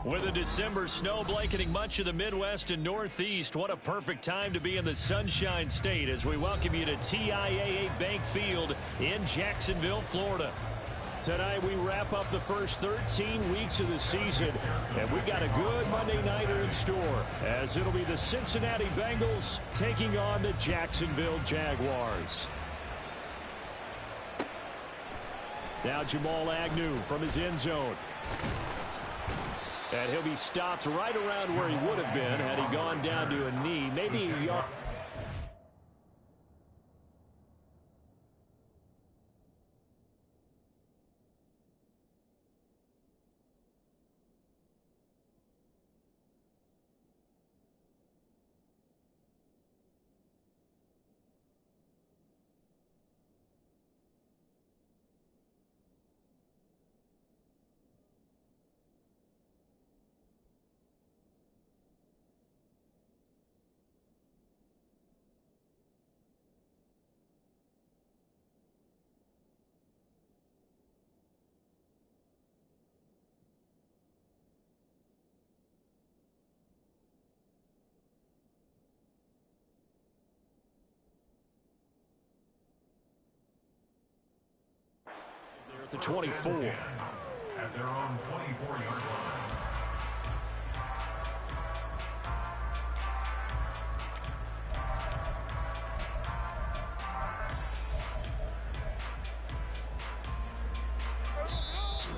With a December snow blanketing much of the Midwest and Northeast, what a perfect time to be in the Sunshine State as we welcome you to TIAA Bank Field in Jacksonville, Florida. Tonight we wrap up the first 13 weeks of the season, and we got a good Monday nighter in store as it'll be the Cincinnati Bengals taking on the Jacksonville Jaguars. Now Jamal Agnew from his end zone. And he'll be stopped right around where he would have been had he gone down to a knee, maybe a yard. At the 24. At their own 24-yard line.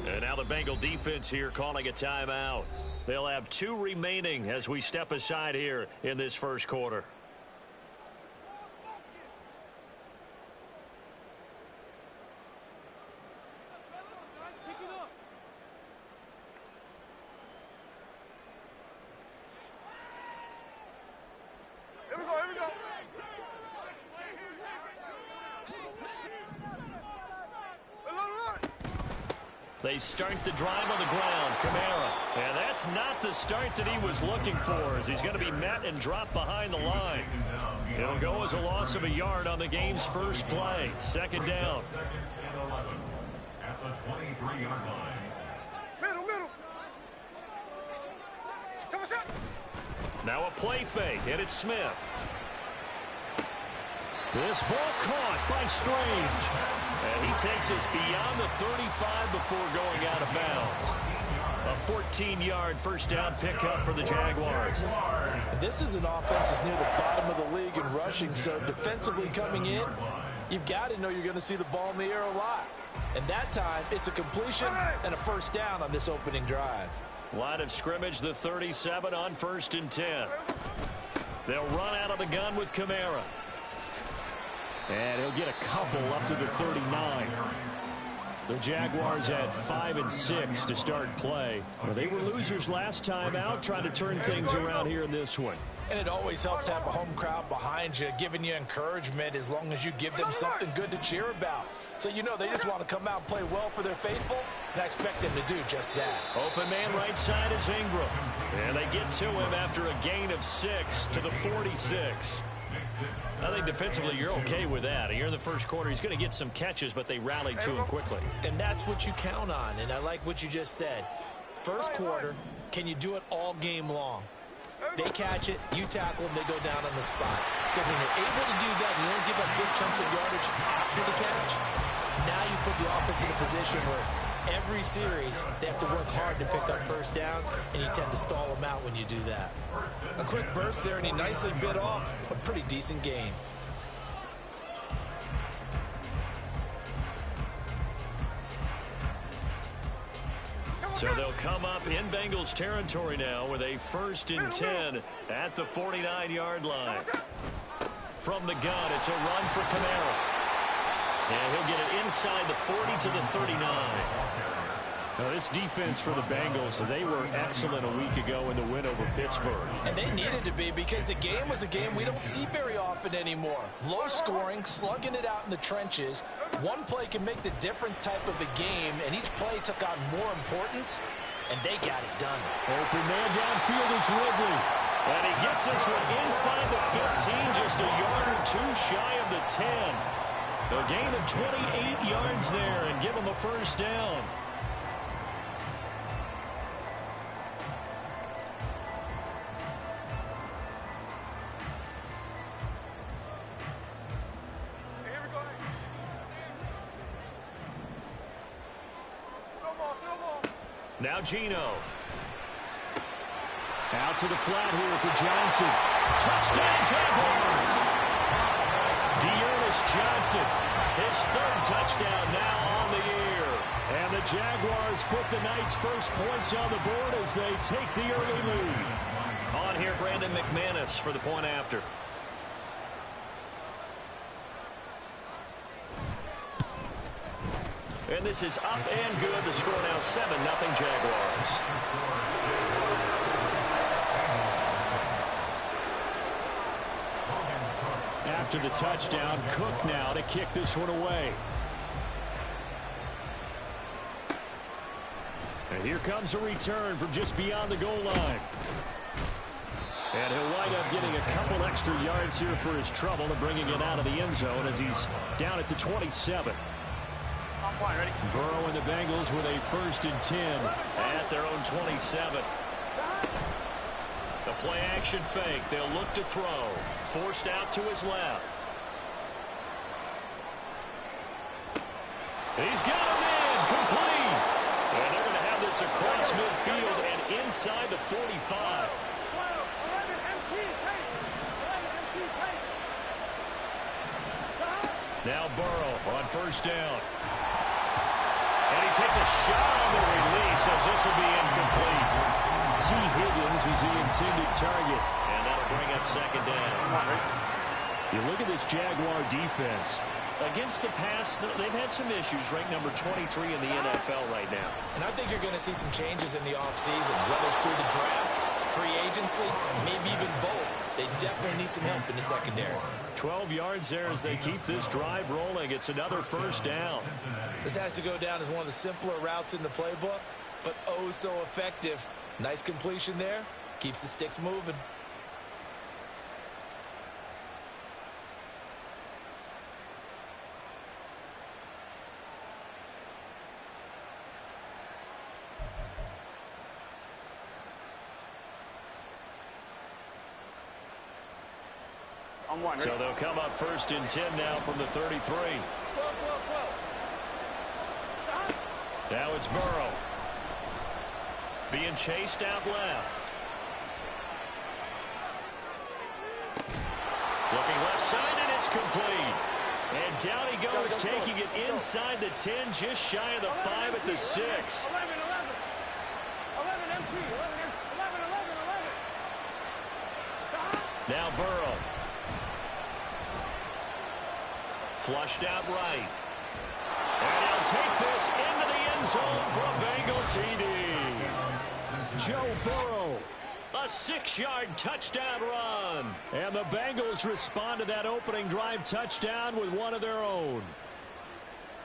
And now the Bengal defense here calling a timeout. They'll have 2 remaining as we step aside here in this first quarter. They start the drive on the ground. Kamara. And that's not the start that he was looking for, as he's going to be met and dropped behind the line. It'll go as a loss of a yard on the game's first play. Second down. At the 23-yard line. Middle. Now a play fake, and it's Smith. This ball caught by Strange. And he takes us beyond the 35 before going out of bounds. A 14-yard first down pickup for the Jaguars. This is an offense that's near the bottom of the league in rushing, so defensively coming in, you've got to know you're going to see the ball in the air a lot. And that time, it's a completion and a first down on this opening drive. Line of scrimmage, the 37 on 1st and 10. They'll run out of the gun with Kamara. And he'll get a couple up to the 39. The Jaguars had 5 and 6 to start play. Well, they were losers last time out, trying to turn things around here in this one. And it always helps to have a home crowd behind you, giving you encouragement as long as you give them something good to cheer about. So you know they just want to come out and play well for their faithful, and I expect them to do just that. Open man right side is Ingram. And they get to him after a gain of 6 to the 46. I think defensively you're okay with that. Here in the first quarter, he's going to get some catches, but they rallied to him quickly. And that's what you count on, and I like what you just said. First quarter, can you do it all game long? They catch it, you tackle them, they go down on the spot. Because when you're able to do that, and you don't give up big chunks of yardage after the catch, now you put the offense in a position where every series they have to work hard to pick up first downs, and you tend to stall them out when you do that. A quick burst there, and he nicely bit off a pretty decent gain. So they'll come up in Bengals territory now with a 1st and 10 at the 49-yard line. From the gun, it's a run for Kamara. And he'll get it inside the 40 to the 39. Now, this defense for the Bengals, they were excellent a week ago in the win over Pittsburgh. And they needed to be, because the game was a game we don't see very often anymore. Low scoring, slugging it out in the trenches. One play can make the difference type of a game, and each play took on more importance, and they got it done. Open man downfield is Ridley. And he gets this one inside the 15, just a yard or two shy of the 10. A gain of 28 yards there and give him a first down. Now Gino. Out to the flat here for Johnson. Touchdown, Jaguars! Dearness Johnson, his third touchdown now on the year. And the Jaguars put the night's first points on the board as they take the early lead. On here, Brandon McManus for the point after. And this is up and good. The score now 7-0 Jaguars. After the touchdown, Cook now to kick this one away. And here comes a return from just beyond the goal line. And he'll wind up getting a couple extra yards here for his trouble and bringing it out of the end zone as he's down at the 27. Ready? Burrow and the Bengals with a 1st and 10 at their own 27. The play action fake. They'll look to throw. Forced out to his left. He's got him in. Complete. And they're going to have this across midfield and inside the 45. Now Burrow on 1st down. And he takes a shot on the release as this will be incomplete. T. Higgins was the intended target. And that'll bring up 2nd down. You look at this Jaguar defense. Against the pass, they've had some issues. Ranked number 23 in the NFL right now. And I think you're going to see some changes in the offseason, whether it's through the draft, free agency, maybe even both. They definitely need some help in the secondary. 12 yards there as they keep this drive rolling. It's another 1st down. This has to go down as one of the simpler routes in the playbook, but oh so effective. Nice completion there. Keeps the sticks moving. So they'll come up 1st and 10 now from the 33. Now it's Burrow. Being chased out left. Looking left side, and it's complete. And down he goes, taking it inside the 10, just shy of the 5 at the 6. Now Burrow. Flushed out right. And he'll take this into the end zone for a Bengal TD. Joe Burrow, a 6-yard touchdown run. And the Bengals respond to that opening drive touchdown with one of their own.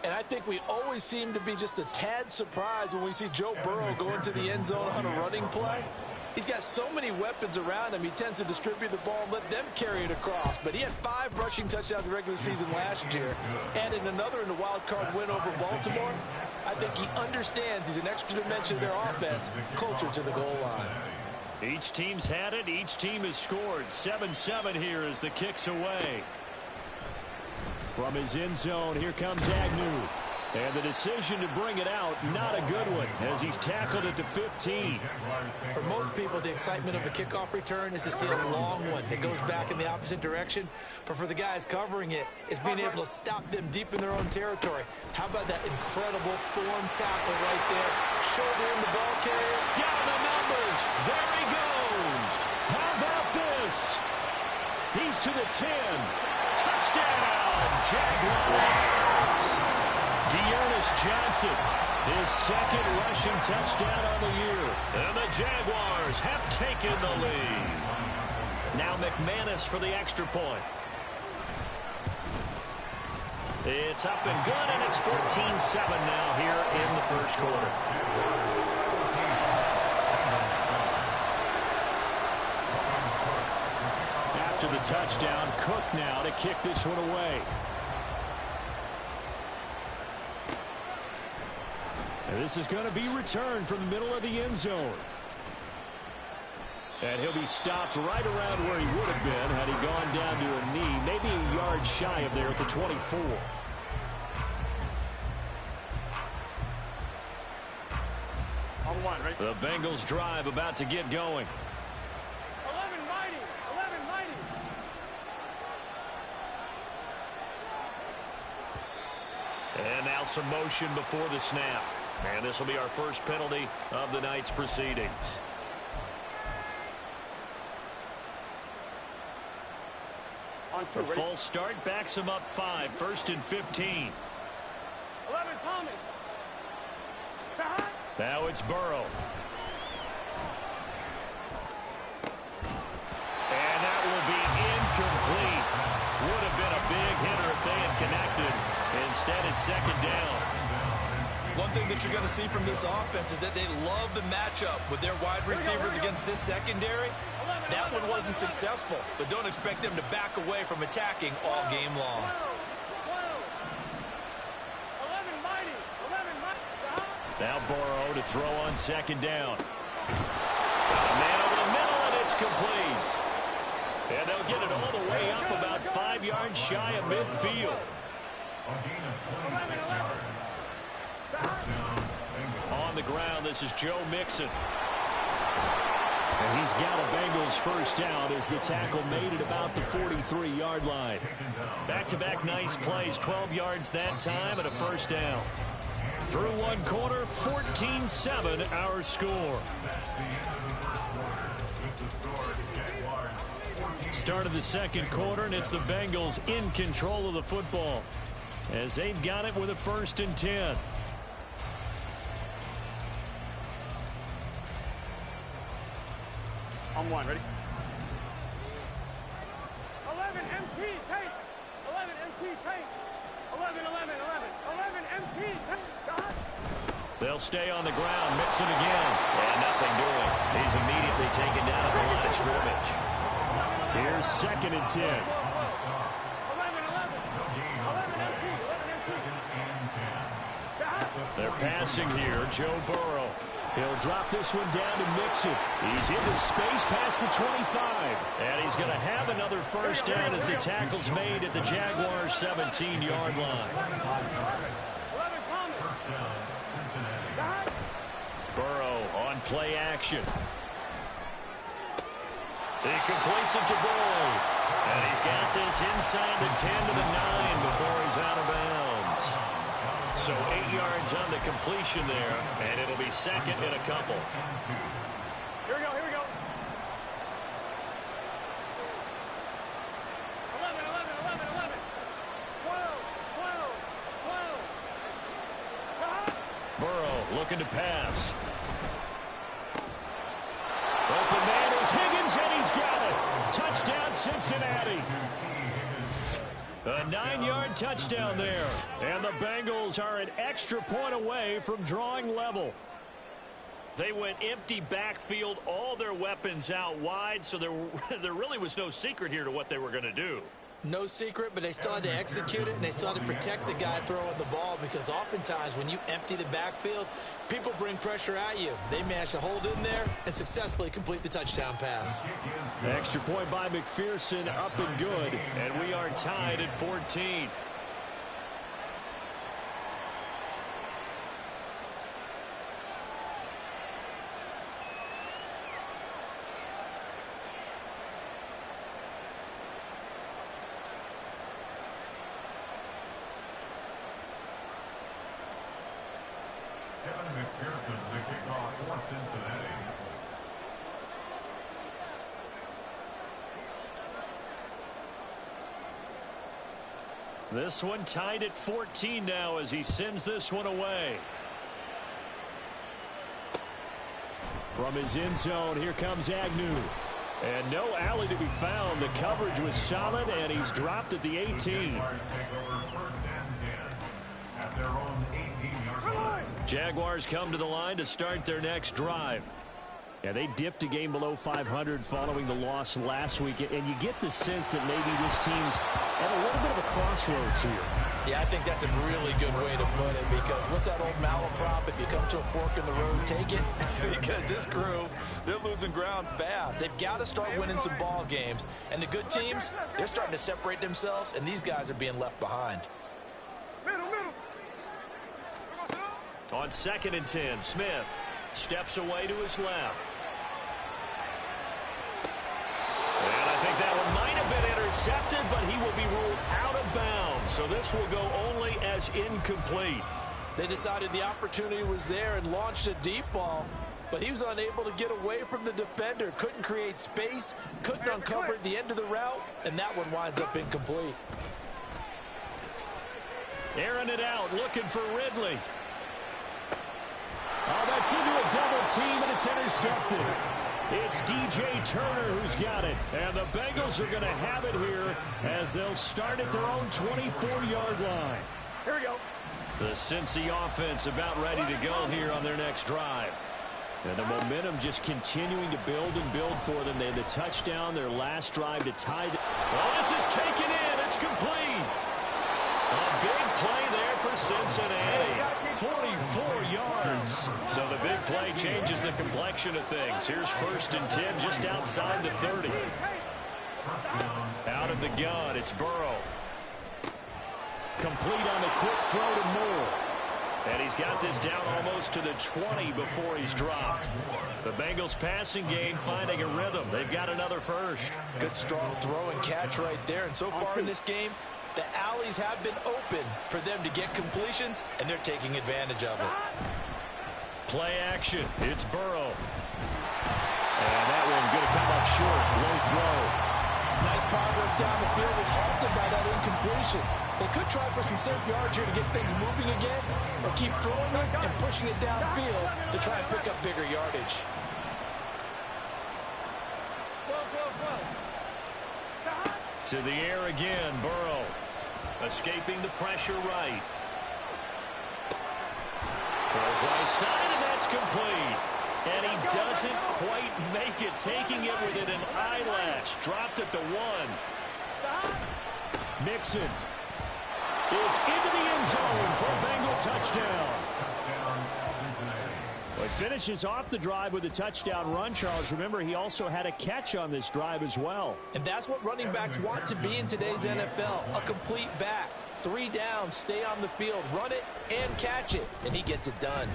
And I think we always seem to be just a tad surprised when we see Joe Burrow go into the end zone on a running play. He's got so many weapons around him. He tends to distribute the ball and let them carry it across. But he had 5 rushing touchdowns in the regular season last year. And in another in the wild card win over Baltimore, I think he understands he's an extra dimension of their offense closer to the goal line. Each team's had it. Each team has scored. 7-7 here as the kick's away. From his end zone, here comes Agnew. And the decision to bring it out, not a good one, as he's tackled it to 15. For most people, the excitement of a kickoff return is to see a long one that goes back in the opposite direction. But for the guys covering it, it's being able to stop them deep in their own territory. How about that incredible form tackle right there? Shoulder in the ball carrier. Down the numbers. There he goes. How about this? He's to the 10. Touchdown, Jaguars. Dearness Johnson, his 2nd rushing touchdown on the year. And the Jaguars have taken the lead. Now McManus for the extra point. It's up and good, and it's 14-7 now here in the 1st quarter. After the touchdown, Cook now to kick this one away. And this is going to be returned from the middle of the end zone. And he'll be stopped right around where he would have been had he gone down to a knee, maybe a yard shy of there at the 24. On one, ready? The Bengals drive about to get going. 11 mighty. 11 mighty. And now some motion before the snap. And this will be our first penalty of the night's proceedings. On two, A ready? false start backs him up 5, 1st and 15. 11 Thomas. Now it's Burrow. And that will be incomplete. Would have been a big hitter if they had connected. Instead, it's 2nd down. One thing that you're going to see from this offense is that they love the matchup with their wide receivers against this secondary. That one wasn't successful, but don't expect them to back away from attacking all game long. 11 mighty. 11 mighty. Now Burrow to throw on 2nd down. Got a man over the middle, and it's complete. And they'll get it all the way up about 5 yards shy of midfield. A gain of 26 yards. First down, Bengals. On the ground, this is Joe Mixon. And he's got a Bengals first down as the tackle made at about the 43-yard line. Back-to-back nice plays, 12 yards that time and a first down. Through one quarter, 14-7 our score. Start of the second quarter, and it's the Bengals in control of the football as they've got it with a 1st and 10. On one, ready? 11 MT tape. 11 MT tape. 11, 11, 11. 11 MT tape. They'll stay on the ground. Mixon again. And nothing doing. He's immediately taken down at the line of scrimmage. Here's 2nd and 10. 11, 11. 11 MT. 11 MT. They're passing here. Joe Burrow. He'll drop this one down to Mixon. He's into space past the 25. And he's going to have another first down as the tackle's made at the Jaguars' 17-yard line. 11 Thomas. Burrow on play action. He completes it to Burrow. And he's got this inside the 10 to the 9 before he's out of bounds. So 8 yards on the completion there, and it'll be 2nd and a couple. Here we go, here we go. 11, 11, 11, 11. 12, 12, 12. Burrow looking to pass. Open man is Higgins, and he's got it. Touchdown, Cincinnati. A 9-yard touchdown there. And the Bengals are an extra point away from drawing level. They went empty backfield, all their weapons out wide, so there really was no secret here to what they were going to do. No secret, but they still had to execute it, and they still had to protect the guy throwing the ball, because oftentimes when you empty the backfield, people bring pressure at you. They managed to hold in there and successfully complete the touchdown pass. Extra point by McPherson, up and good, and we are tied at 14. McPherson, the kickoff for Cincinnati. This one tied at 14 now as he sends this one away. From his end zone, here comes Agnew. And no alley to be found. The coverage was solid, and he's dropped at the 18. Jaguars take over 1st and 10 at their own 18-yard line. Jaguars come to the line to start their next drive. Yeah, they dipped a game below 500 following the loss last week, and you get the sense that maybe this team's at a little bit of a crossroads here. Yeah, I think that's a really good way to put it, because what's that old malaprop? If you come to a fork in the road, take it. Because this crew, they're losing ground fast. They've got to start winning some ball games. And the good teams, they're starting to separate themselves, and these guys are being left behind. Middle. On 2nd and 10, Smith Steps away to his left. And I think that one might have been intercepted, but he will be ruled out of bounds. So this will go only as incomplete. They decided the opportunity was there and launched a deep ball, but he was unable to get away from the defender. Couldn't create space, couldn't uncover at the end of the route, and that one winds up incomplete. Airing it out, looking for Ridley. Oh, that's into a double team, and it's intercepted. It's DJ Turner who's got it. And the Bengals are going to have it here as they'll start at their own 24-yard line. Here we go. The Cincy offense about ready to go here on their next drive. And the momentum just continuing to build and build for them. They had the touchdown, their last drive to tie. Well, this is taken in. It's complete. A big play there for Cincinnati. 44 yards. So the big play changes the complexion of things. Here's 1st and 10 just outside the 30. Out of the gun, it's Burrow. Complete on the quick throw to Moore. And he's got this down almost to the 20 before he's dropped. The Bengals passing game finding a rhythm. They've got another first. Good strong throw and catch right there. And so far in this game, the alleys have been open for them to get completions, and they're taking advantage of it. Play action. It's Burrow. And that one going to come up short. Low throw. Nice progress down the field was halted by that incompletion. They could try for some safe yards here to get things moving again, or keep throwing it and pushing it downfield to try and pick up bigger yardage. To the air again, Burrow. Escaping the pressure right. Throws right side, and that's complete. And he doesn't quite make it, taking it within an eyelash. Dropped at the 1. Mixon is into the end zone for a Bengal touchdown. Well, he finishes off the drive with a touchdown run, Charles. Remember, he also had a catch on this drive as well. And that's what running backs want to be in today's NFL, a complete back. 3 downs, stay on the field, run it, and catch it. And he gets it done.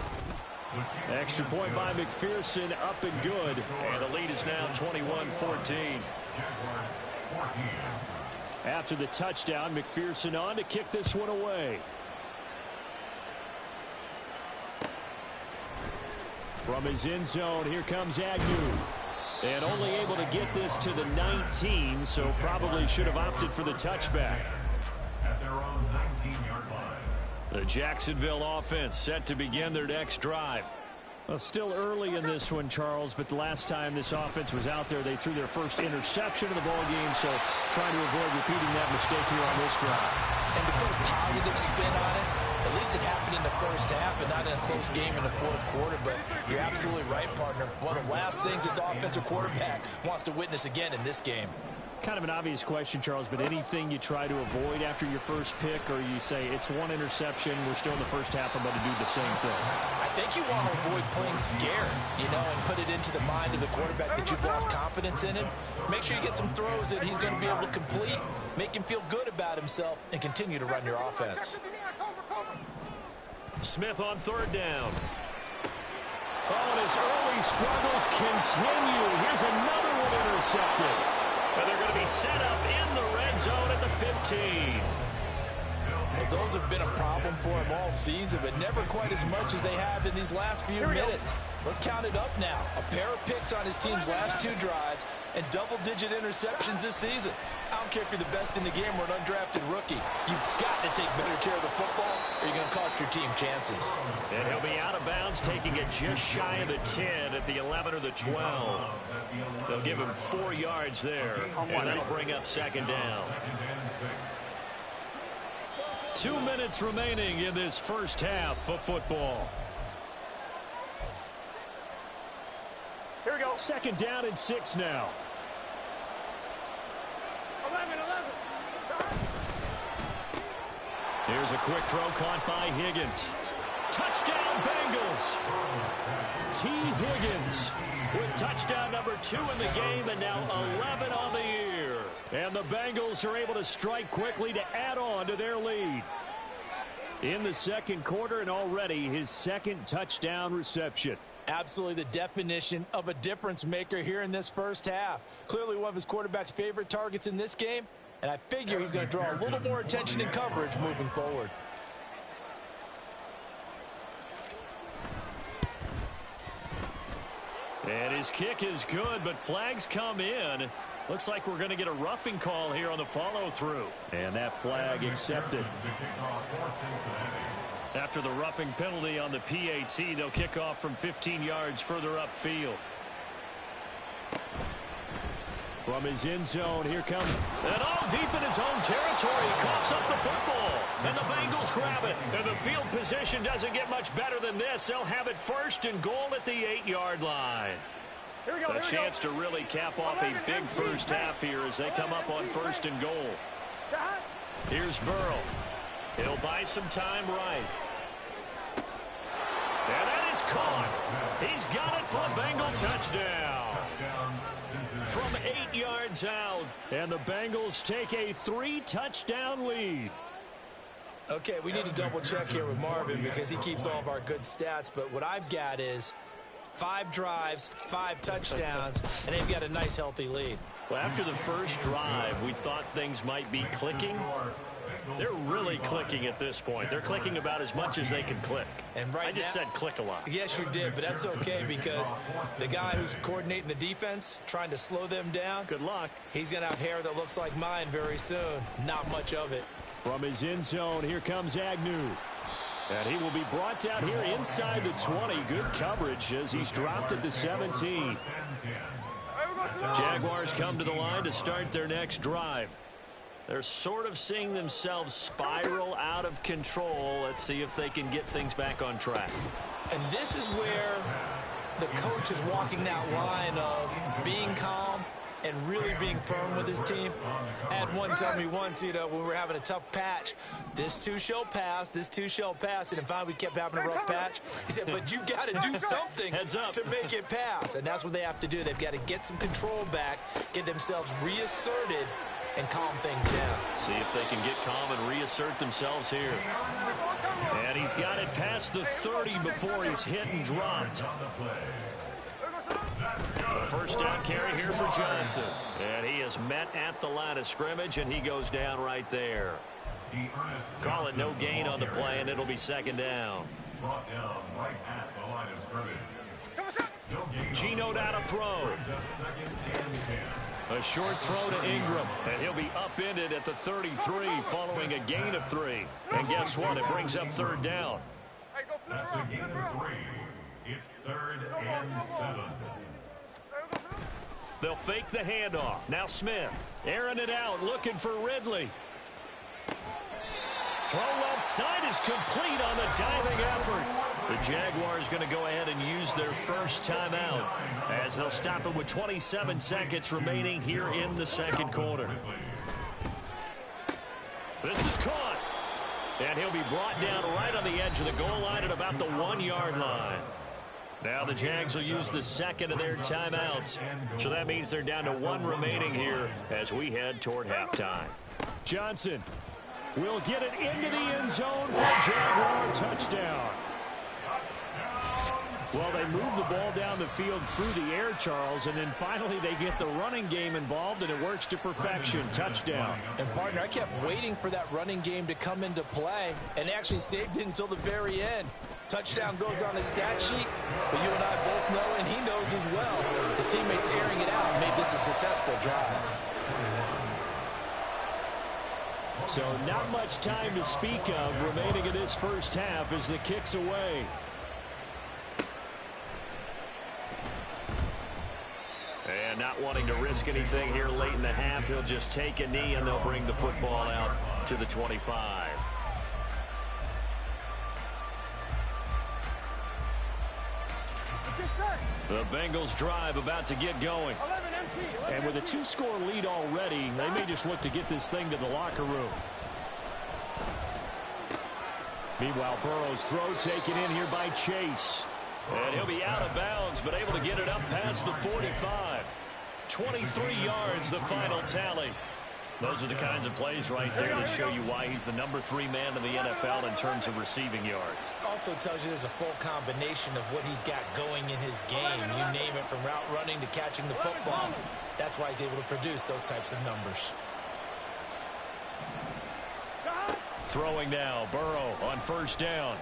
Extra point by McPherson, up and good. And the lead is now 21-14. After the touchdown, McPherson on to kick this one away. From his end zone, here comes Agnew. And only able to get this to the 19, so probably should have opted for the touchback. At their own 19-yard line. The Jacksonville offense set to begin their next drive. Well, still early in this one, Charles, but the last time this offense was out there, they threw their first interception of the ball game, so trying to avoid repeating that mistake here on this drive. And to put a positive spin on it, at least it happened in the first half and not in a close game in the fourth quarter, but you're absolutely right, partner. One of the last things this offensive quarterback wants to witness again in this game. Kind of an obvious question, Charles, but anything you try to avoid after your first pick, or you say it's one interception, we're still in the first half, I'm going to do the same thing? I think you want to avoid playing scared, and put it into the mind of the quarterback that you've lost confidence in him. Make sure you get some throws that he's going to be able to complete, make him feel good about himself, and continue to run your offense. Smith on 3rd down. Oh, and his early struggles continue. Here's another one intercepted. And they're going to be set up in the red zone at the 15. Well, those have been a problem for him all season, but never quite as much as they have in these last few minutes. Let's count it up now. A pair of picks on his team's last 2 drives and double-digit interceptions this season. I don't care if you're the best in the game or an undrafted rookie. You've got to take better care of the football or you're going to cost your team chances. And he'll be out of bounds, taking it just shy of the 10 at the 11 or the 12. They'll give him 4 yards there, and that'll bring up 2nd down. 2 minutes remaining in this first half of football. Here we go. 2nd down and 6 now. 11. Here's a quick throw caught by Higgins. Touchdown, Bengals. T. Higgins with touchdown number 2 in the game, and now 11 on the year. And the Bengals are able to strike quickly to add on to their lead. In the second quarter, and already his 2nd touchdown reception. Absolutely the definition of a difference maker here in this first half. Clearly one of his quarterback's favorite targets in this game, and I figure he's going to draw a little more attention and coverage moving forward. And his kick is good, but flags come in. Looks like we're going to get a roughing call here on the follow-through. And that flag accepted. After the roughing penalty on the PAT, they'll kick off from 15 yards further upfield. From his end zone, here comes, and all deep in his own territory, he coughs up the football. And the Bengals grab it. And the field position doesn't get much better than this. They'll have it first and goal at the 8-yard line. Here we go, A chance to really cap off a big first half here as they come up on first and goal. Here's Burrow. He'll buy some time right. And that is caught. He's got it for a Bengal touchdown. From 8 yards out. And the Bengals take a 3-touchdown lead. Okay, we need to double check here with Marvin because he keeps all of our good stats. But what I've got is 5 drives, 5 touchdowns, and they've got a nice, healthy lead. Well, after the first drive, we thought things might be clicking. They're really clicking at this point. They're clicking about as much as they can click. And right I just said click a lot. Yes, you did, but that's okay because the guy who's coordinating the defense, trying to slow them down, good luck. He's going to have hair that looks like mine very soon. Not much of it. From his end zone, here comes Agnew. And he will be brought down here inside the 20. Good coverage as he's dropped at the 17. Jaguars come to the line to start their next drive. They're sort of seeing themselves spiral out of control. Let's see if they can get things back on track. And this is where the coach is walking that line of being calm and really being firm with his team. I had one tell me once, when we were having a tough patch, this too shall pass, this too shall pass. And finally we kept having a rough patch. He said, but you've got to do something to make it pass. And that's what they have to do. They've got to get some control back, get themselves reasserted, and calm things down. See if they can get calm and reassert themselves here. And he's got it past the 30 before he's hit and dropped. A first down carry here for Johnson. And he is met at the line of scrimmage, and he goes down right there. Call it no gain on the play, and it'll be second down. Brought down right at the line of scrimmage. Geno down to throw. A short throw to Ingram, and he'll be upended at the 33 following a gain of 3. And guess what? It brings up third down. That's a gain of 3. It's 3rd and 7. They'll fake the handoff. Now Smith airing it out, looking for Ridley. Throw left side is complete on the diving effort. The Jaguars going to go ahead and use their first timeout as they'll stop it with 27 seconds remaining here in the second quarter. This is caught. And he'll be brought down right on the edge of the goal line at about the 1-yard line. Now the Jags will use the second of their timeouts. So that means they're down to 1 remaining here as we head toward halftime. Johnson will get it into the end zone for a Jaguar touchdown. Well, they move the ball down the field through the air, Charles, and then finally they get the running game involved, and it works to perfection. Touchdown. And, partner, I kept waiting for that running game to come into play, and actually saved it until the very end. Touchdown goes on his stat sheet, but you and I both know, and he knows as well, his teammates airing it out made this a successful drive. So not much time to speak of remaining in this first half as the kick's away. And not wanting to risk anything here late in the half, he'll just take a knee and they'll bring the football out to the 25. The Bengals drive about to get going. And with a 2-score lead already, they may just look to get this thing to the locker room. Meanwhile, Burrow's throw taken in here by Chase. And he'll be out of bounds, but able to get it up past the 45. 23 yards, the final tally. Those are the kinds of plays right there that show you why he's the #3 man in the NFL in terms of receiving yards. Also tells you there's a full combination of what he's got going in his game. You name it, from route running to catching the football. That's why he's able to produce those types of numbers. Throwing now, Burrow on first down.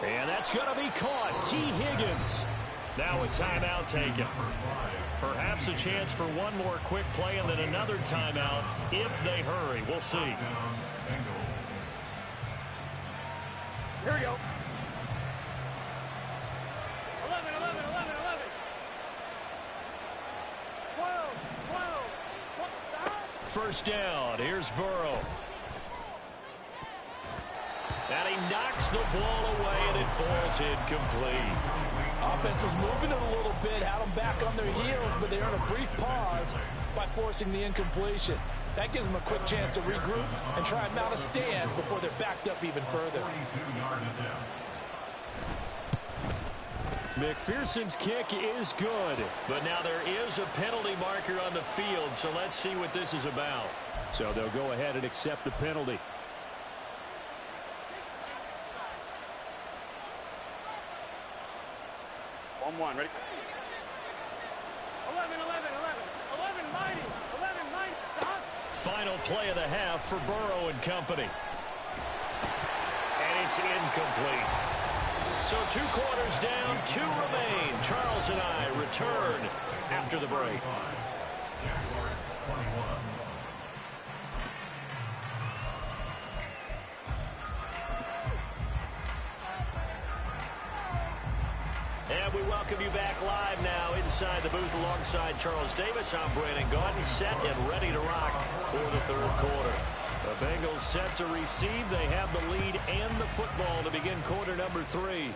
And that's going to be caught. T. Higgins. Now a timeout taken. Perhaps a chance for one more quick play and then another timeout if they hurry. We'll see. Here we go. 11, 11, 11, 11. 12, 12. First down. Here's Burrow. And he knocks the ball away, and it falls incomplete. Offense was moving it a little bit, had them back on their heels, but they earned a brief pause by forcing the incompletion. That gives them a quick chance to regroup and try and mount a stand before they're backed up even further. McPherson's kick is good, but now there is a penalty marker on the field, so let's see what this is about. So they'll go ahead and accept the penalty. 1-1, ready? 11, 11, 11. 11 mighty. 11 mighty. Stop. Final play of the half for Burrow and company. And it's incomplete. So 2 quarters down, 2 remain. Charles and I return after the break. And we welcome you back live now inside the booth alongside Charles Davis. I'm Brandon Gaudin, set and ready to rock for the 3rd quarter. The Bengals set to receive. They have the lead and the football to begin quarter number 3.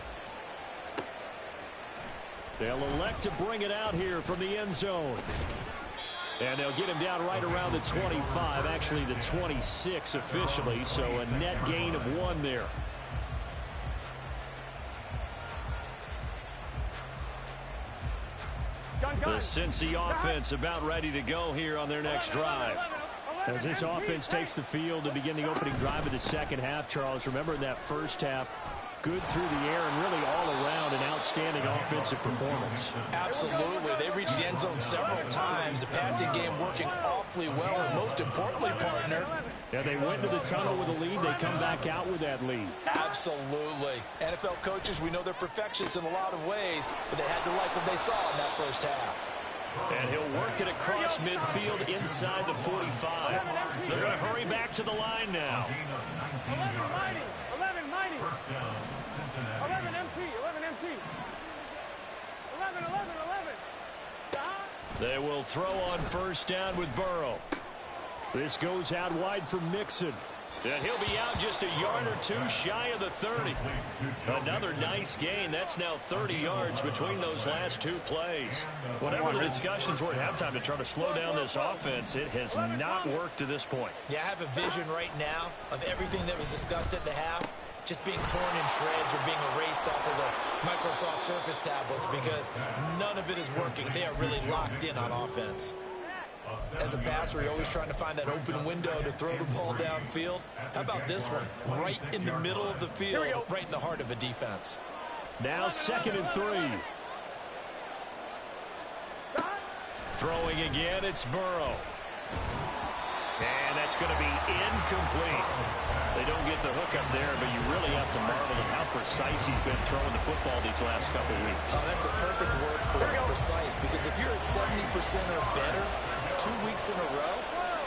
They'll elect to bring it out here from the end zone. And they'll get him down right around the 25, actually the 26 officially, so a net gain of 1 there. The Cincy offense about ready to go here on their next drive. As this offense takes the field to begin the opening drive of the second half, Charles, remember in that first half, good through the air and really all around an outstanding offensive performance. Absolutely. They reached the end zone several times. The passing game working awfully well, and most importantly, partner, yeah, they went to the tunnel with a lead. They come back out with that lead. Absolutely. NFL coaches, we know they're perfectionists in a lot of ways, but they had to like what they saw in that first half. And he'll work it across midfield inside the 45. They're going to hurry back to the line now. 11 mighty. 11 mighty. 11 MT. 11 MT. 11, 11, 11. Stop. They will throw on first down with Burrow. This goes out wide for Mixon. And he'll be out just a yard or 2 shy of the 30. Another nice gain. That's now 30 yards between those last 2 plays. Whatever the discussions were at halftime to try to slow down this offense, it has not worked to this point. Yeah, I have a vision right now of everything that was discussed at the half just being torn in shreds or being erased off of the Microsoft Surface tablets because none of it is working. They are really locked in on offense. As a passer, you're always trying to find that open window to throw the ball downfield. How about this one? Right in the middle of the field, right in the heart of a defense. Now 2nd and 3. Throwing again, it's Burrow. And that's going to be incomplete. They don't get the hook up there, but you really have to marvel at how precise he's been throwing the football these last couple weeks. Oh, that's a perfect word for it, precise, because if you're at 70% or better 2 weeks in a row,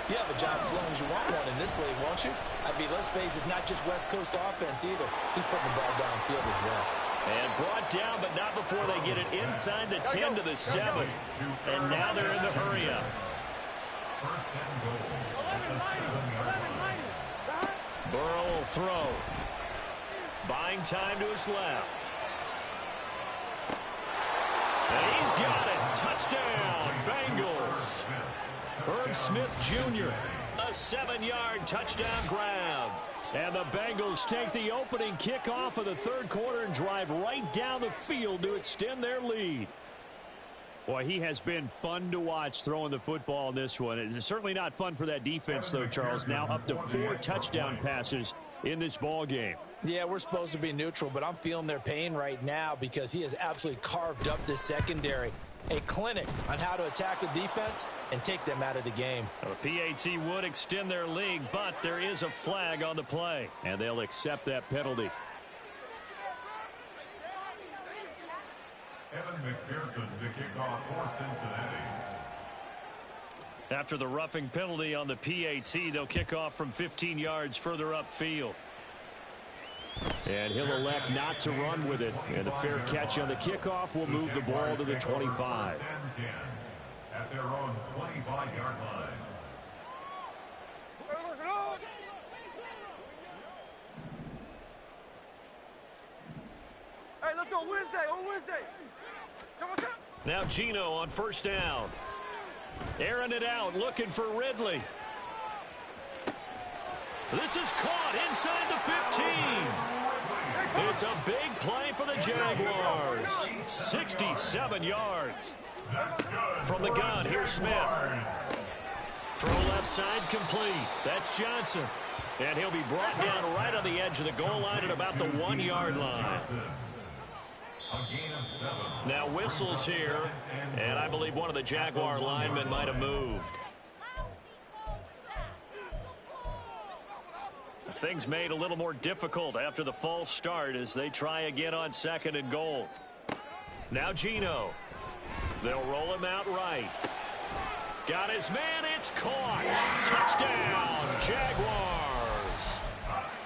you have a job as long as you want one in this league, won't you? I mean, let's face it, it's not just West Coast offense either. He's putting the ball downfield as well. And brought down, but not before they get it inside the 10 to the 7. And now they're in the hurry-up. 11 mighty. 11 mighty. Stop. Burrow will throw. Buying time to his left. And he's got it. Touchdown, Bengals. Herb Smith Jr., a 7-yard touchdown grab. And the Bengals take the opening kickoff of the 3rd quarter and drive right down the field to extend their lead. Boy, he has been fun to watch throwing the football in this one. It's certainly not fun for that defense, though, Charles. Now up to 4 touchdown passes in this ball game. Yeah, we're supposed to be neutral, but I'm feeling their pain right now because he has absolutely carved up this secondary. A clinic on how to attack the defense and take them out of the game. Well, the PAT would extend their lead, but there is a flag on the play, and they'll accept that penalty. Evan McPherson to kick off for Cincinnati. After the roughing penalty on the PAT, they'll kick off from 15 yards further upfield. And he'll elect not to run with it. And a fair catch on the kickoff will move the ball to the 25. At their own 25-yard line. Hey, let's go Wednesday, on Wednesday. Now Gino on first down. Airing it out, looking for Ridley. This is caught inside the 15. It's a big play for the Jaguars. 67 yards. From the gun, here's Smith. Throw left side complete. That's Johnson. And he'll be brought down right on the edge of the goal line at about the 1-yard line. Now whistles here, and I believe one of the Jaguar linemen might have moved. Things made a little more difficult after the false start as they try again on 2nd and goal. Now Gino. They'll roll him out right. Got his man, it's caught. Touchdown, Jaguars.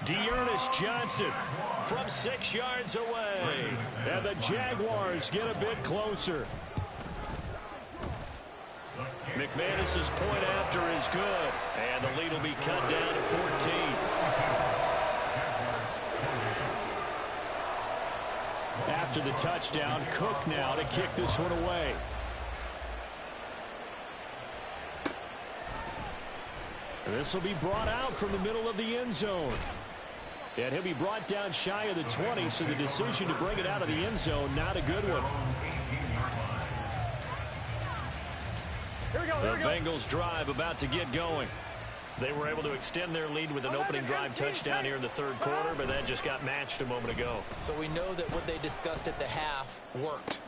Dearness Johnson from 6 yards away. And the Jaguars get a bit closer. McManus's point after is good. And the lead will be cut down to 14. After the touchdown, Cook now to kick this one away. This will be brought out from the middle of the end zone. And he'll be brought down shy of the 20, so the decision to bring it out of the end zone, not a good one. The Bengals drive about to get going. They were able to extend their lead with an opening drive touchdown here in the 3rd quarter, but that just got matched a moment ago. So we know that what they discussed at the half worked.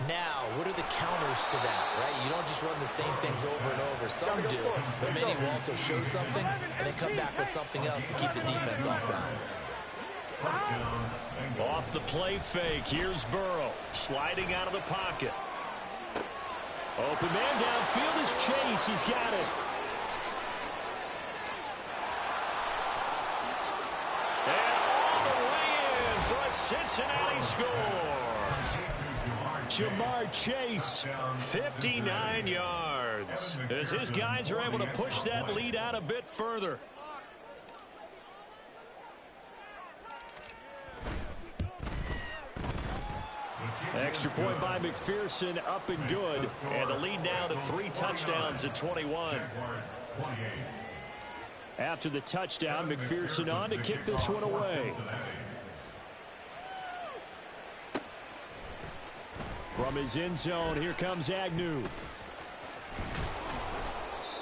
Now, what are the counters to that, right? You don't just run the same things over and over. Some do, but many will also show something and then come back with something else to keep the defense off balance. Off the play fake, here's Burrow, sliding out of the pocket. Open man downfield is Chase. He's got it. And all the way in for a Cincinnati score. Jamar Chase, 59 yards. As his guys are able to push that lead out a bit further. Extra point by McPherson, up and good. And the lead now to 3 touchdowns at 21. After the touchdown, McPherson on to kick this one away. From his end zone, here comes Agnew.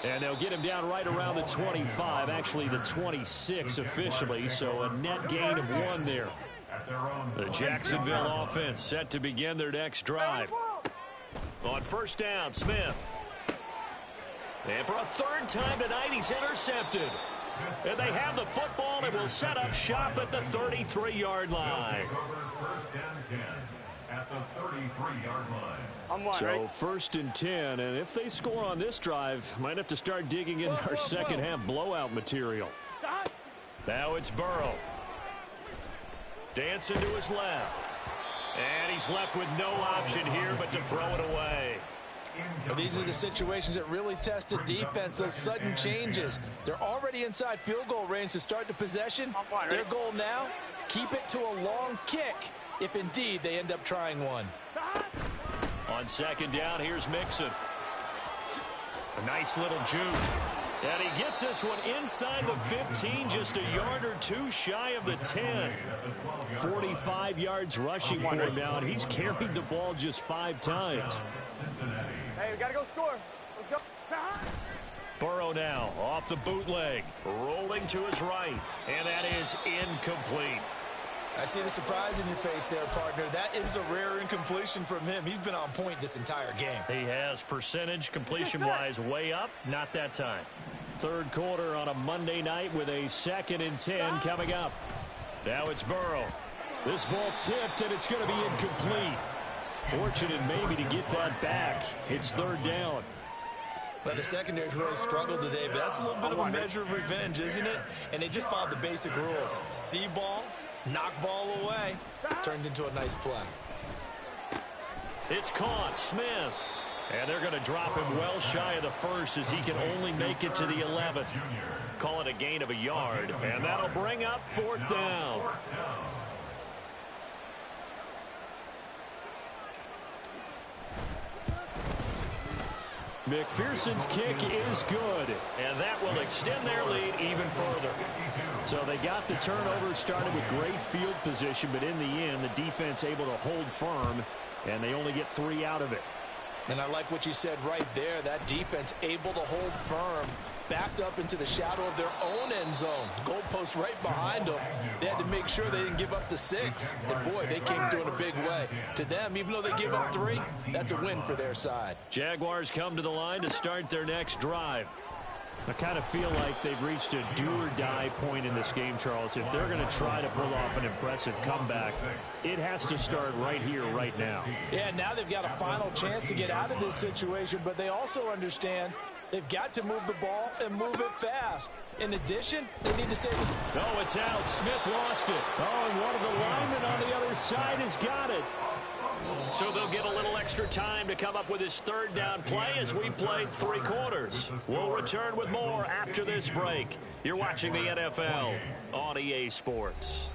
And they'll get him down right around the 25, actually the 26 officially, so a net gain of 1 there. The Jacksonville offense set to begin their next drive. On first down, Smith. And for a 3rd time tonight, he's intercepted. And they have the football and will set up shop at the 33-yard line. At the 33-yard line. So 1st and 10, and if they score on this drive, might have to start digging in our second half blowout material. Now it's Burrow. Dancing to his left. And he's left with no option here but to throw it away. Well, these are the situations that really test a defense, those sudden changes. They're already inside field goal range to start the possession. Their goal now, keep it to a long kick, if indeed they end up trying one. On 2nd down, here's Mixon. A nice little juke. And he gets this one inside the 15, just a yard or two shy of the 10. 45 yards rushing for him now, and he's carried the ball just 5 times. Hey, we got to go score. Let's go. Burrow now off the bootleg, rolling to his right, and that is incomplete. I see the surprise in your face there, partner. That is a rare incompletion from him. He's been on point this entire game. He has percentage completion-wise way up, not that time. Third quarter on a Monday night with a 2nd and 10 coming up. Now it's Burrow. This ball tipped, and it's going to be incomplete. Fortunate maybe to get that back. It's 3rd down. Well, the secondary's really struggled today, but that's a little bit of a measure of revenge, isn't it? And they just followed the basic rules. See ball, knock ball away. Turns into a nice play. It's caught. Smith. And they're going to drop him well shy of the 1st as he can only make it to the 11th. Call it a gain of a yard, and that'll bring up 4th down. McPherson's kick is good, and that will extend their lead even further. So they got the turnover, started with great field position, but in the end, the defense able to hold firm, and they only get 3 out of it. And I like what you said right there. That defense able to hold firm, backed up into the shadow of their own end zone. Goalpost right behind them. They had to make sure they didn't give up the 6. And, boy, they came through in a big way. To them, even though they give up 3, that's a win for their side. Jaguars come to the line to start their next drive. I kind of feel like they've reached a do-or-die point in this game, Charles. If they're going to try to pull off an impressive comeback, it has to start right here, right now. Yeah, now they've got a final chance to get out of this situation, but they also understand they've got to move the ball and move it fast. In addition, they need to save this. No, it's out. Smith lost it. Oh, and one of the linemen on the other side has got it. So they'll get a little extra time to come up with his 3rd down play as we played 3 quarters. We'll return with more after this break. You're watching the NFL on EA Sports.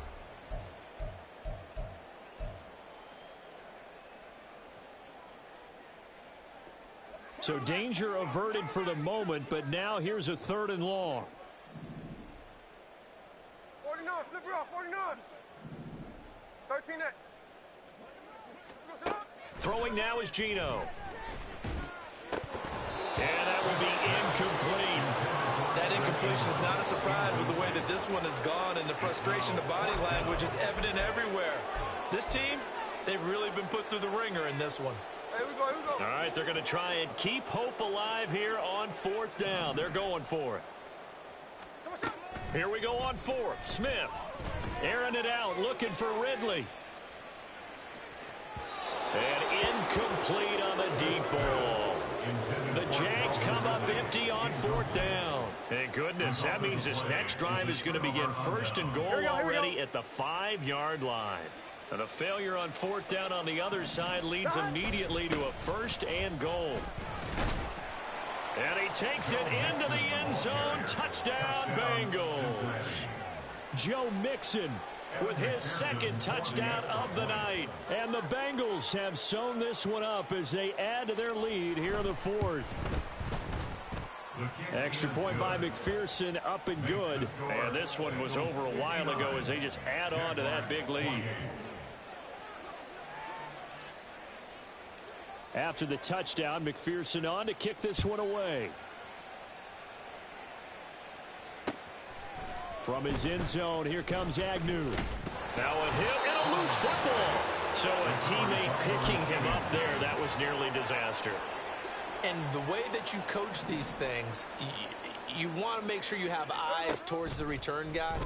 So danger averted for the moment, but now here's a 3rd and long. 49, flip it off, 49. 13 next. Throwing now is Geno. And that will be incomplete. That incompletion is not a surprise with the way that this one has gone, and the frustration of body language is evident everywhere. This team, they've really been put through the ringer in this one. Hey, we go. All right, they're going to try and keep hope alive here on 4th down. They're going for it. Here we go on 4th. Smith airing it out, looking for Ridley. And incomplete on the deep ball. The Jags come up empty on 4th down. Thank goodness, that means this next drive is going to begin 1st and goal already at the 5-yard line. And a failure on 4th down on the other side leads immediately to a 1st and goal. And he takes it into the end zone. Touchdown, Bengals. Joe Mixon with his 2nd touchdown of the night. And the Bengals have sewn this one up as they add to their lead here in the 4th. Extra point by McPherson, up and good. And this one was over a while ago as they just add on to that big lead. After the touchdown, McPherson on to kick this one away. From his end zone, here comes Agnew. Now a hit and a loose football. So a teammate picking him up there, that was nearly disaster. And the way that you coach these things, you want to make sure you have eyes towards the return guy,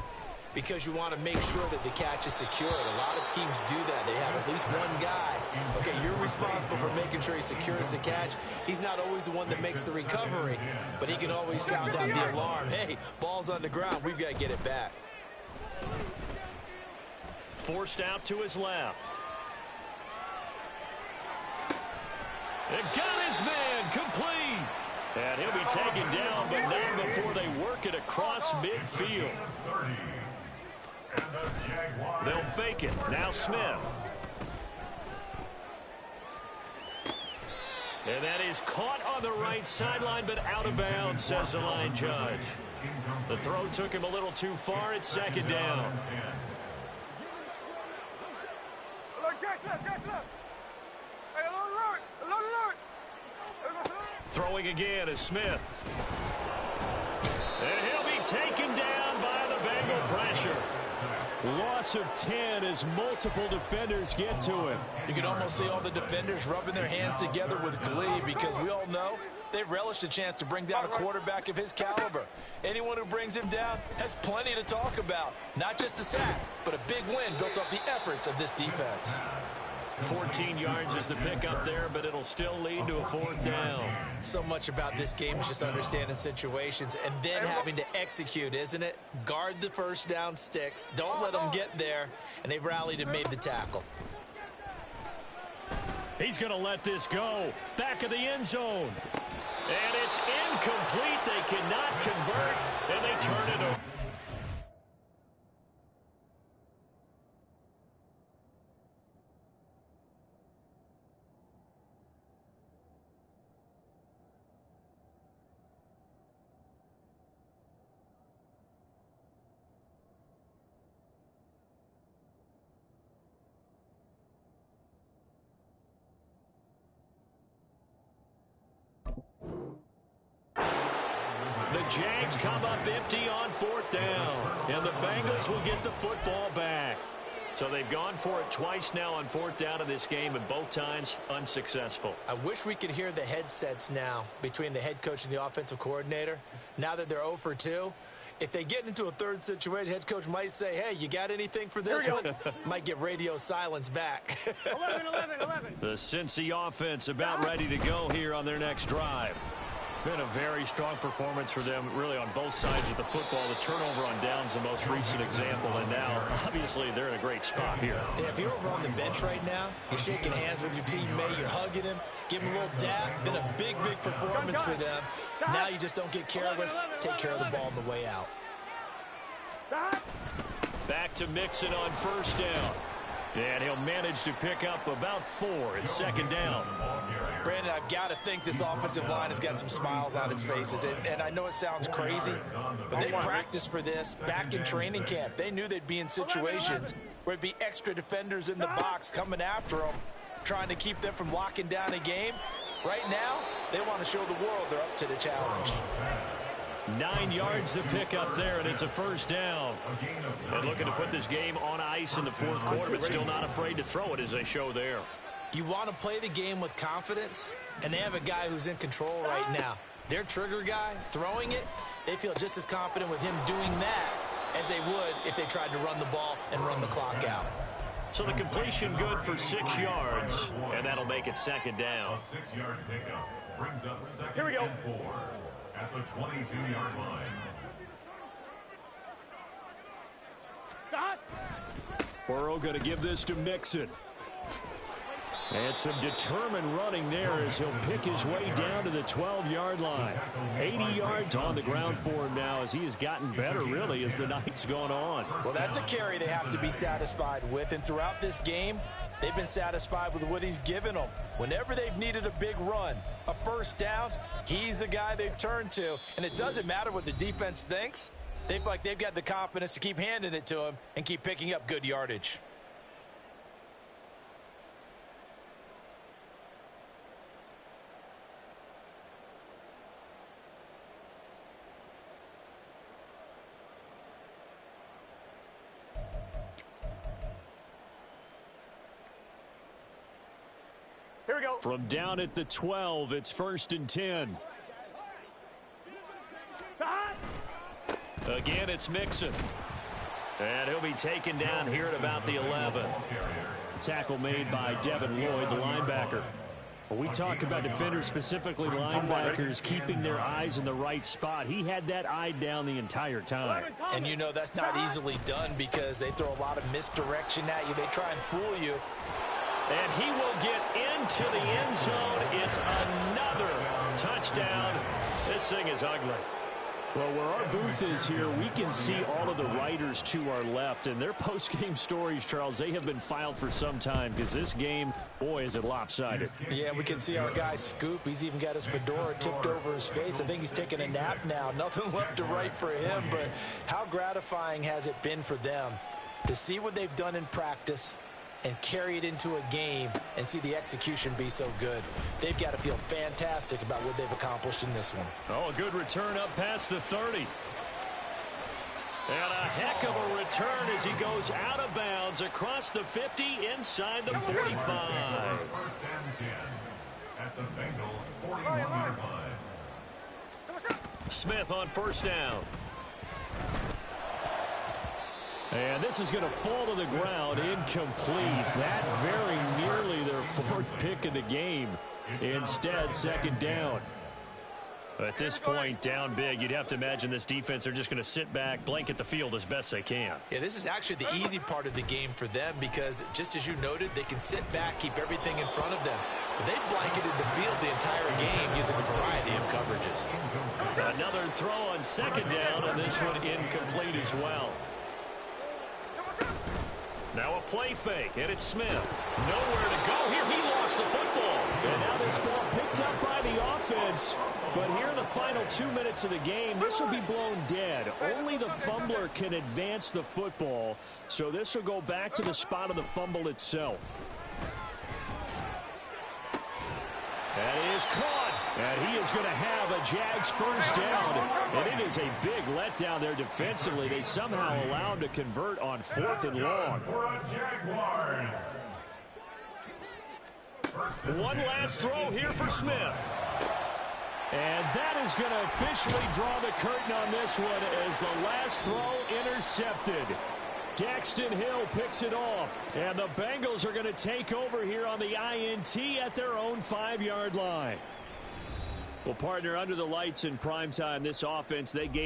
because you want to make sure that the catch is secured. A lot of teams do that. They have at least one guy. Okay, you're responsible for making sure he secures the catch. He's not always the one that makes the recovery, but he can always sound out the alarm. Hey, ball's on the ground. We've got to get it back. Forced out to his left. And got his man complete. And he'll be taken down, but not before they work it across midfield. They'll fake it. Now Smith. And that is caught on the right sideline, but out of bounds, says the line judge. The throw took him a little too far. It's second down. Throwing again is Smith. And he'll be taken down by the Bengal pressure. Loss of 10 as multiple defenders get to him. You can almost see all the defenders rubbing their hands together with glee because we all know they relish the chance to bring down a quarterback of his caliber. Anyone who brings him down has plenty to talk about. Not just a sack, but a big win built off the efforts of this defense. 14 yards is the pickup there, but it'll still lead to a fourth down. So much about this game is just understanding situations and then having to execute, isn't it? Guard the first down sticks. Don't let them get there. And they've rallied and made the tackle. He's going to let this go. Back of the end zone. And it's incomplete. They cannot convert, and they turn it over. The Jags come up empty on fourth down, and the Bengals will get the football back. So they've gone for it twice now on fourth down in this game, and both times unsuccessful. I wish we could hear the headsets now between the head coach and the offensive coordinator. Now that they're 0 for 2, if they get into a third situation, head coach might say, hey, you got anything for this one? Might get radio silence back. 11. The Cincy offense about ready to go here on their next drive. Been a very strong performance for them, really, on both sides of the football. The turnover on downs, the most recent example, and now, obviously, they're in a great spot here. Yeah, if you're over on the bench right now, you're shaking hands with your teammate, you're hugging him, giving him a little dap. Been a big, big performance for them. Now you just don't get careless. Take care of the ball on the way out. Back to Mixon on first down. And he'll manage to pick up about 4. It's second down. Brandon, I've got to think this offensive line has got some smiles on its faces. And I know it sounds crazy, but they practiced for this back in training camp. They knew they'd be in situations where it'd be extra defenders in the box coming after them, trying to keep them from locking down a game. Right now, they want to show the world they're up to the challenge. 9 yards to pick up there, and it's a first down. And looking to put this game on ice in the fourth quarter, but still not afraid to throw it as they show there. You want to play the game with confidence, and they have a guy who's in control right now. Their trigger guy throwing it, they feel just as confident with him doing that as they would if they tried to run the ball and run the clock out. So the completion good for 6 yards, and that'll make it second down. A 6-yard pickup brings up second Here we go. and 4 at the 22-yard line. Burrow going to give this to Mixon. And some determined running there as he'll pick his way down to the 12-yard line. 80 yards on the ground for him now as he has gotten better, really, as the night's gone on. Well, that's a carry they have to be satisfied with, and throughout this game, they've been satisfied with what he's given them. Whenever they've needed a big run, a first down, he's the guy they've turned to. And it doesn't matter what the defense thinks. They feel like they've got the confidence to keep handing it to him and keep picking up good yardage. Here we go. From down at the 12, it's 1st and 10. Again, it's Mixon. And he'll be taken down here at about the 11. Tackle made by Devin Lloyd, the linebacker. When we talk about defenders, specifically linebackers, keeping their eyes in the right spot, he had that eye down the entire time. And you know that's not easily done because they throw a lot of misdirection at you. They try and fool you. And he will get into the end zone. It's another touchdown. This thing is ugly. Well, where our booth is here, we can see all of the writers to our left, and their post-game stories, Charles, they have been filed for some time because this game, boy, is it lopsided. Yeah, we can see our guy Scoop. He's even got his fedora tipped over his face. I think he's taking a nap now. Nothing left to write for him, but how gratifying has it been for them to see what they've done in practice and carry it into a game and see the execution be so good. They've got to feel fantastic about what they've accomplished in this one. Oh, a good return up past the 30. And a heck of a return as he goes out of bounds across the 50 inside the 45. First and 10 at the Bengals 41-yard line. Smith on first down. And this is going to fall to the ground, incomplete. That very nearly their fourth pick of the game. Instead, second down. At this point, down big, you'd have to imagine this defense, they're just going to sit back, blanket the field as best they can. Yeah, this is actually the easy part of the game for them because, just as you noted, they can sit back, keep everything in front of them. But they've blanketed the field the entire game using a variety of coverages. Another throw on second down, and this one incomplete as well. Now a play fake, and it's Smith. Nowhere to go here. He lost the football. And now this ball picked up by the offense. But here in the final 2 minutes of the game, this will be blown dead. Only the fumbler can advance the football. So this will go back to the spot of the fumble itself. That is caught. And he is going to have a Jags first down. And it is a big letdown there defensively. They somehow allow him to convert on 4th and long. One last throw here for Smith. And that is going to officially draw the curtain on this one as the last throw intercepted. Daxton Hill picks it off. And the Bengals are going to take over here on the INT at their own 5-yard line. Well, partner, under the lights in primetime, this offense, they gave